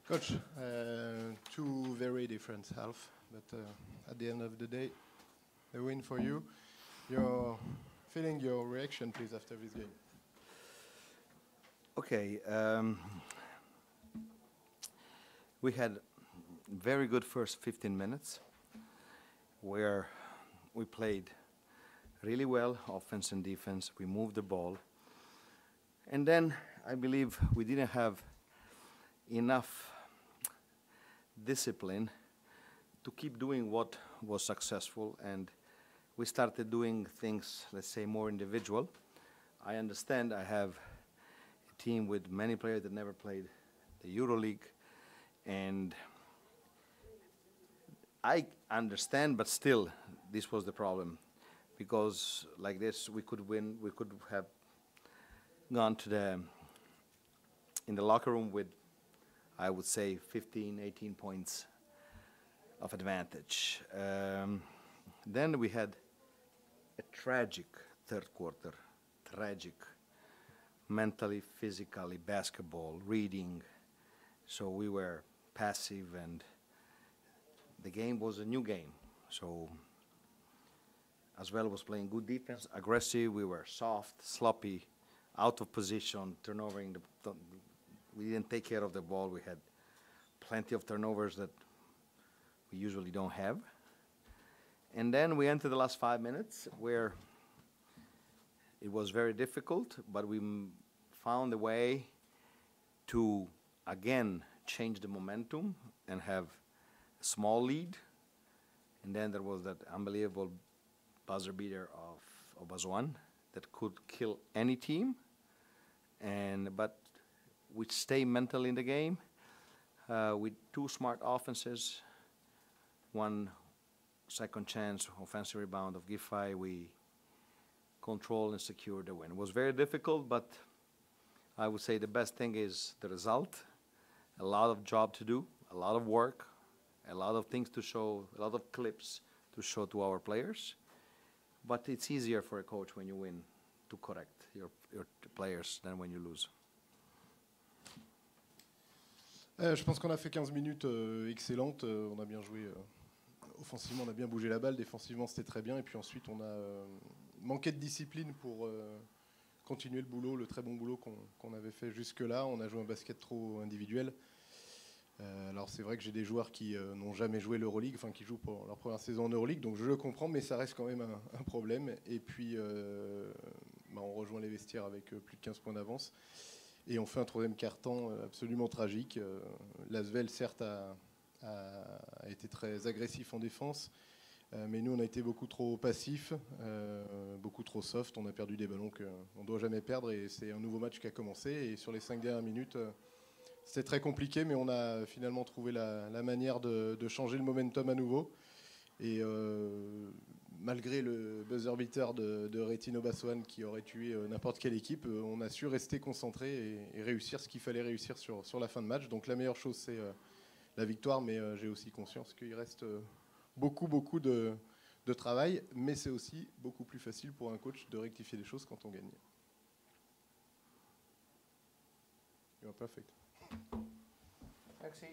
Coach, two very different half, but at the end of the day, a win for you. Your feeling, your reaction, please, after this game. Okay, we had very good first 15 minutes where we played really well, offense and defense. We moved the ball. And then I believe we didn't have enough discipline to keep doing what was successful, and we started doing things, let's say, more individual. I understand I have a team with many players that never played the EuroLeague, and I understand, but still, this was the problem. Because like this, we could win, we could have gone to in the locker room with, I would say, 15, 18 points of advantage. Then we had a tragic third quarter, tragic, mentally, physically, basketball, reading. So we were passive, and the game was a new game. So as well was playing good defense, aggressive. We were soft, sloppy, out of position, turnovering. We didn't take care of the ball. We had plenty of turnovers that we usually don't have. And then we entered the last 5 minutes where it was very difficult, but we found a way to, again, change the momentum and have a small lead. And then there was that unbelievable buzzer beater of Bazoan that could kill any team. But we stay mentally in the game with two smart offenses, one second chance offensive rebound of Giffey. We control and secure the win. It was very difficult, but I would say the best thing is the result. A lot of job to do, a lot of work, a lot of things to show, a lot of clips to show to our players. But it's easier for a coach when you win to correct your players than when you lose. Je pense qu'on a fait 15 minutes excellentes. On a bien joué. Offensivement, on a bien bougé la balle. Défensivement, c'était très bien. Et puis ensuite, on a manqué de discipline pour continuer le boulot, le très bon boulot qu'on avait fait jusque-là. On a joué un basket trop individuel. Alors c'est vrai que j'ai des joueurs qui n'ont jamais joué l'Euroleague, enfin qui jouent pour leur première saison en Euroleague, donc je le comprends, mais ça reste quand même un problème. Et puis on rejoint les vestiaires avec plus de 15 points d'avance. Et on fait un troisième quart-temps absolument tragique. L'Asvel, certes, a été très agressif en défense, mais nous, on a été beaucoup trop passifs, beaucoup trop soft. On a perdu des ballons qu'on ne doit jamais perdre, et c'est un nouveau match qui a commencé. Et sur les 5 dernières minutes, c'était très compliqué, mais on a finalement trouvé la manière de changer le momentum à nouveau. Et malgré le buzzer beater de Retino Basoan qui aurait tué n'importe quelle équipe, on a su rester concentré et réussir ce qu'il fallait réussir sur la fin de match. Donc la meilleure chose, c'est la victoire, mais j'ai aussi conscience qu'il reste beaucoup de travail, mais c'est aussi beaucoup plus facile pour un coach de rectifier les choses quand on gagne. You are perfect. Merci.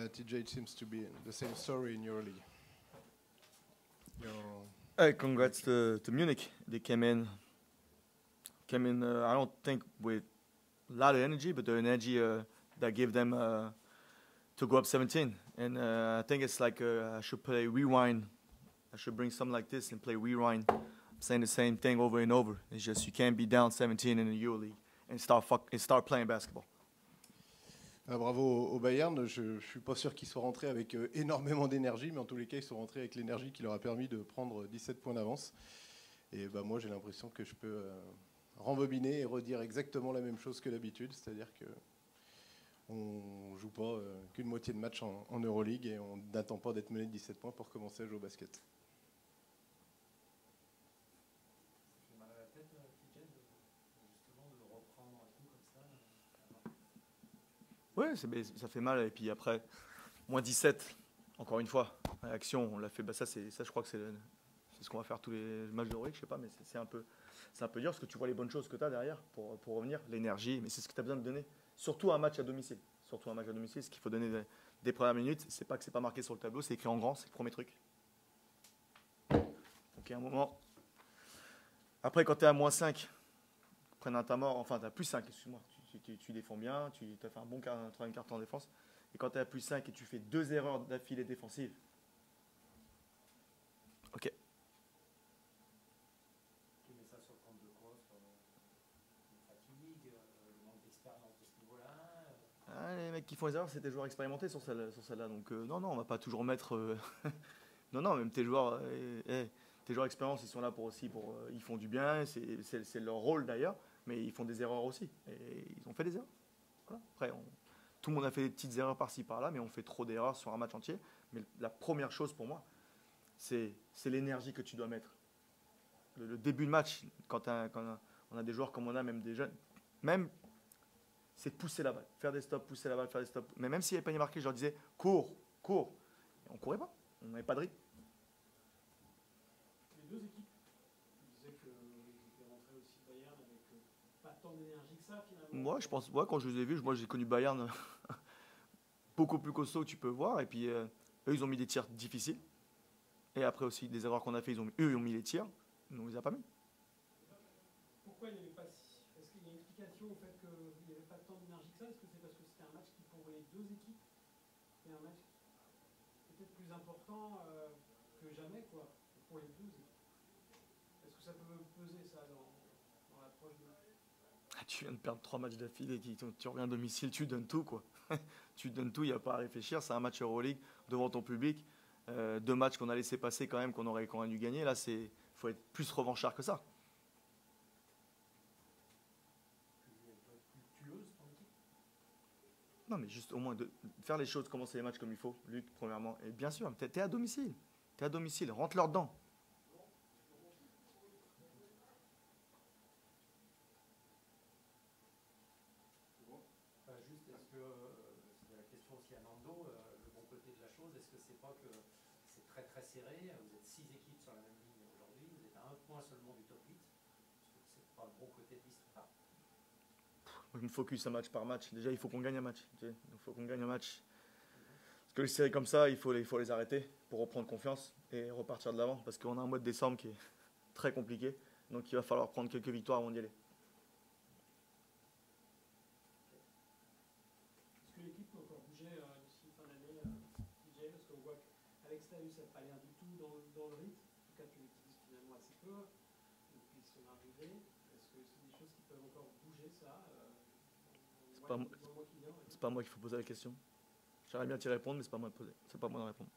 TJ, it seems to be the same story in EuroLeague. Hey, congrats to Munich. They came in. I don't think with a lot of energy, but the energy that gave them to go up 17. And I think it's like I should play rewind. I should bring something like this and play rewind. I'm saying the same thing over and over. It's just you can't be down 17 in the EuroLeague and start playing basketball. Bravo au Bayern. Je ne suis pas sûr qu'ils soient rentrés avec énormément d'énergie, mais en tous les cas, ils sont rentrés avec l'énergie qui leur a permis de prendre 17 points d'avance. Et moi, j'ai l'impression que je peux rembobiner et redire exactement la même chose que d'habitude, c'est-à-dire qu'on ne joue pas qu'une moitié de match en EuroLeague et on n'attend pas d'être mené de 17 points pour commencer à jouer au basket. Oui, ça fait mal. Et puis après, moins 17, encore une fois, action, on l'a fait. Ça, je crois que c'est ce qu'on va faire tous les matchs de Euroleague, je sais pas, mais c'est un peu dur parce que tu vois les bonnes choses que tu as derrière pour revenir, l'énergie, mais c'est ce que tu as besoin de donner. Surtout un match à domicile. Ce qu'il faut donner des premières minutes, c'est pas que c'est pas marqué sur le tableau, c'est écrit en grand, c'est le premier truc. Ok, un moment. Après, quand tu es à moins 5, prenne un temps mort, enfin, tu as plus 5, excuse-moi. Tu défends bien, tu as fait un bon troisième quart-temps en défense. Et quand tu es à plus 5 et tu fais 2 erreurs d'affilée défensive, ok. Tu mets ça sur le compte de quoi? Sur une fatigue, le manque d'expérience de ce niveau-là? Les mecs qui font les erreurs, c'est des joueurs expérimentés sur celle-là. Donc non, on va pas toujours mettre... non, même tes joueurs expérience, ils sont là ils font du bien, c'est leur rôle d'ailleurs. Mais ils font des erreurs aussi. Et ils ont fait des erreurs. Voilà. Après, tout le monde a fait des petites erreurs par-ci, par-là, mais on fait trop d'erreurs sur un match entier. Mais la première chose pour moi, c'est l'énergie que tu dois mettre. Le début de match, quand on a des joueurs comme on a, même des jeunes, c'est pousser la balle. Faire des stops, pousser la balle, faire des stops. Mais même s'il n'y avait pas marqué, je leur disais, cours. Et on ne courait pas. On n'avait pas de rythme. Les deux équipes disaient qu'ils étaient rentrés aussi Bayern avec pas tant d'énergie que ça finalement. Moi, je pense, quand je les ai vus, moi j'ai connu Bayern beaucoup plus costaud que tu peux voir. Et puis eux, ils ont mis des tirs difficiles. Et après aussi, des erreurs qu'on a fait, eux, ils ont mis les tirs. Nous, on les a pas mis. Pourquoi il n'y avait pas... Est-ce qu'il y a une explication au fait qu'il n'y avait pas tant d'énergie que ça? Est-ce que c'est parce que c'était un match qui, pour les deux équipes, était un match peut-être plus important que jamais, quoi, pour les deux équipes? Est-ce que ça peut peser, ça, dans l'approche du match? Tu viens de perdre 3 matchs d'affilée, tu reviens à domicile, tu donnes tout, quoi. Tu donnes tout, il n'y a pas à réfléchir. C'est un match Euroleague devant ton public. 2 matchs qu'on a laissé passer quand même, qu'on aurait dû gagner. Là, faut être plus revanchard que ça. Plus tueuse pour l'équipe? Non, mais juste au moins de faire les choses, commencer les matchs comme il faut, Luc, premièrement. Et bien sûr, t'es à domicile. Rentre-leur dedans. Juste, est-ce que, c'est la question aussi à Nando, le bon côté de la chose, est-ce que c'est pas que c'est très très serré, vous êtes 6 équipes sur la même ligne aujourd'hui, vous êtes à 1 point seulement du top 8, est-ce que c'est pas le bon côté de l'histoire? Je me focus un match par match. Déjà, il faut qu'on gagne un match. Il faut qu'on gagne un match. Parce que les séries comme ça, il faut les arrêter pour reprendre confiance et repartir de l'avant. Parce qu'on a un mois de décembre qui est très compliqué. Donc il va falloir prendre quelques victoires avant d'y aller. Est-ce que l'équipe peut encore bouger d'ici fin d'année, DJ? Parce qu'on voit qu'à l'extérieur, ça n'a pas l'air du tout dans le rythme. En tout cas, tu l'utilises finalement assez peu depuis son arrivée. Est-ce que c'est des choses qui peuvent encore bouger, ça? C'est pas moi qu'il faut poser la question. J'aimerais bien t'y répondre, mais c'est pas moi de répondre.